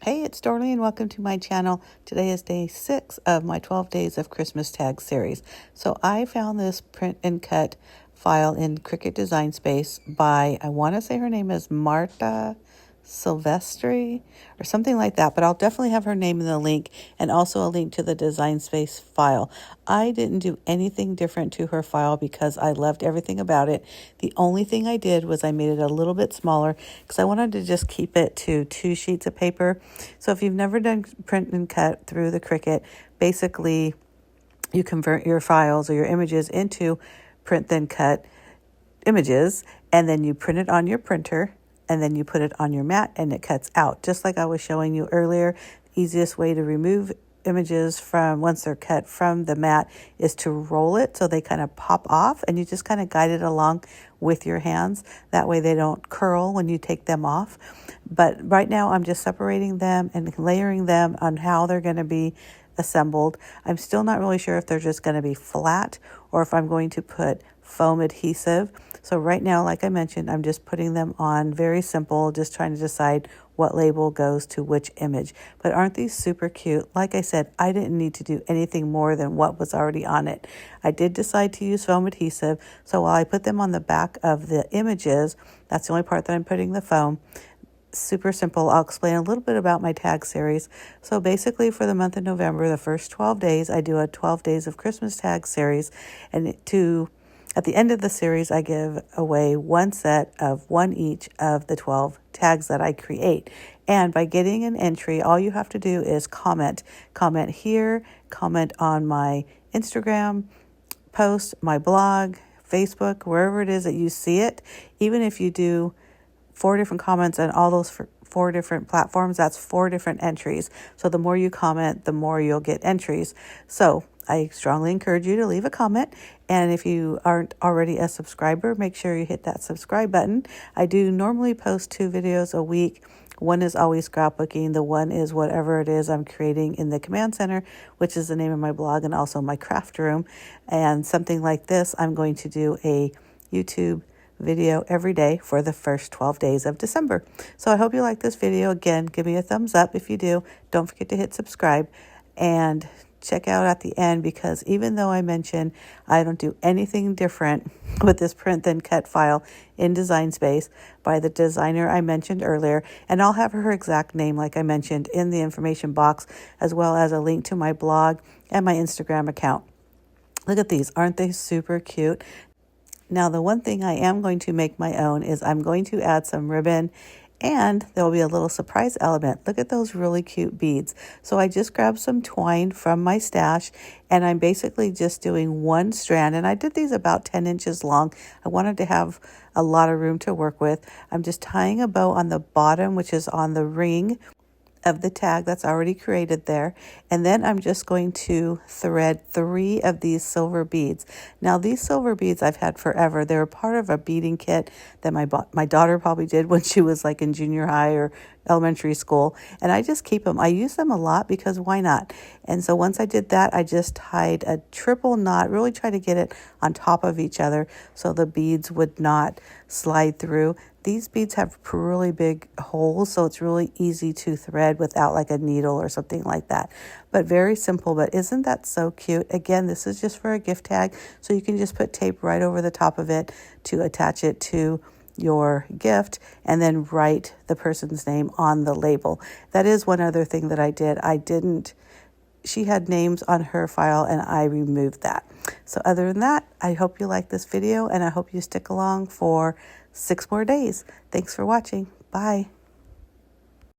Hey, it's Dorleen. Welcome to my channel. Today is day 6 of my 12 Days of Christmas Tag series. So I found this print and cut file in Cricut Design Space by, I want to say her name is Marta Silvestri or something like that, but I'll definitely have her name in the link and also a link to the Design Space file. I didn't do anything different to her file because I loved everything about it. The only thing I did was I made it a little bit smaller because I wanted to just keep it to 2 sheets of paper. So if you've never done print and cut through the Cricut, basically you convert your files or your images into print then cut images, and then you print it on your printer, and then you put it on your mat and it cuts out. Just like I was showing you earlier, the easiest way to remove images from once they're cut from the mat is to roll it so they kind of pop off, and you just kind of guide it along with your hands. That way they don't curl when you take them off. But right now I'm just separating them and layering them on how they're going to be assembled. I'm still not really sure if they're just going to be flat or if I'm going to put foam adhesive. So right now, like I mentioned, I'm just putting them on very simple, just trying to decide what label goes to which image. But aren't these super cute? Like I said, I didn't need to do anything more than what was already on it. I did decide to use foam adhesive. So while I put them on the back of the images, that's the only part that I'm putting the foam. Super simple. I'll explain a little bit about my tag series. So basically for the month of November, the first 12 days, I do a 12 Days of Christmas Tag series. And at the end of the series, I give away one set of one each of the 12 tags that I create. And by getting an entry, all you have to do is comment. Comment here, comment on my Instagram post, my blog, Facebook, wherever it is that you see it. Even if you do 4 different comments on all those 4 different platforms, that's 4 different entries. So the more you comment, the more you'll get entries. So I strongly encourage you to leave a comment. And if you aren't already a subscriber, make sure you hit that subscribe button. I do normally post 2 videos a week. One is always scrapbooking. The one is whatever it is I'm creating in the command center, which is the name of my blog and also my craft room. And something like this, I'm going to do a YouTube video every day for the first 12 days of December. So I hope you like this video. Again, give me a thumbs up if you do. Don't forget to hit subscribe and check out at the end, because even though I mentioned I don't do anything different with this print then cut file in Design Space by the designer I mentioned earlier, and I'll have her exact name like I mentioned in the information box, as well as a link to my blog and my Instagram account. Look at these. Aren't they super cute? Now, the one thing I am going to make my own is I'm going to add some ribbon, and there will be a little surprise element. Look at those really cute beads. So I just grabbed some twine from my stash, and I'm basically just doing one strand. And I did these about 10 inches long. I wanted to have a lot of room to work with. I'm just tying a bow on the bottom, which is on the ring of the tag that's already created there. And then I'm just going to thread 3 of these silver beads. Now, these silver beads I've had forever. They were part of a beading kit that my daughter probably did when she was like in junior high or elementary school. And I just keep them. I use them a lot because why not? And so once I did that, I just tied a triple knot, really try to get it on top of each other so the beads would not slide through. These beads have really big holes, so it's really easy to thread without like a needle or something like that. But very simple, but isn't that so cute? Again, this is just for a gift tag, so you can just put tape right over the top of it to attach it to your gift and then write the person's name on the label. That is one other thing that I did. She had names on her file and I removed that. So other than that, I hope you like this video and I hope you stick along for 6 more days. Thanks for watching. Bye.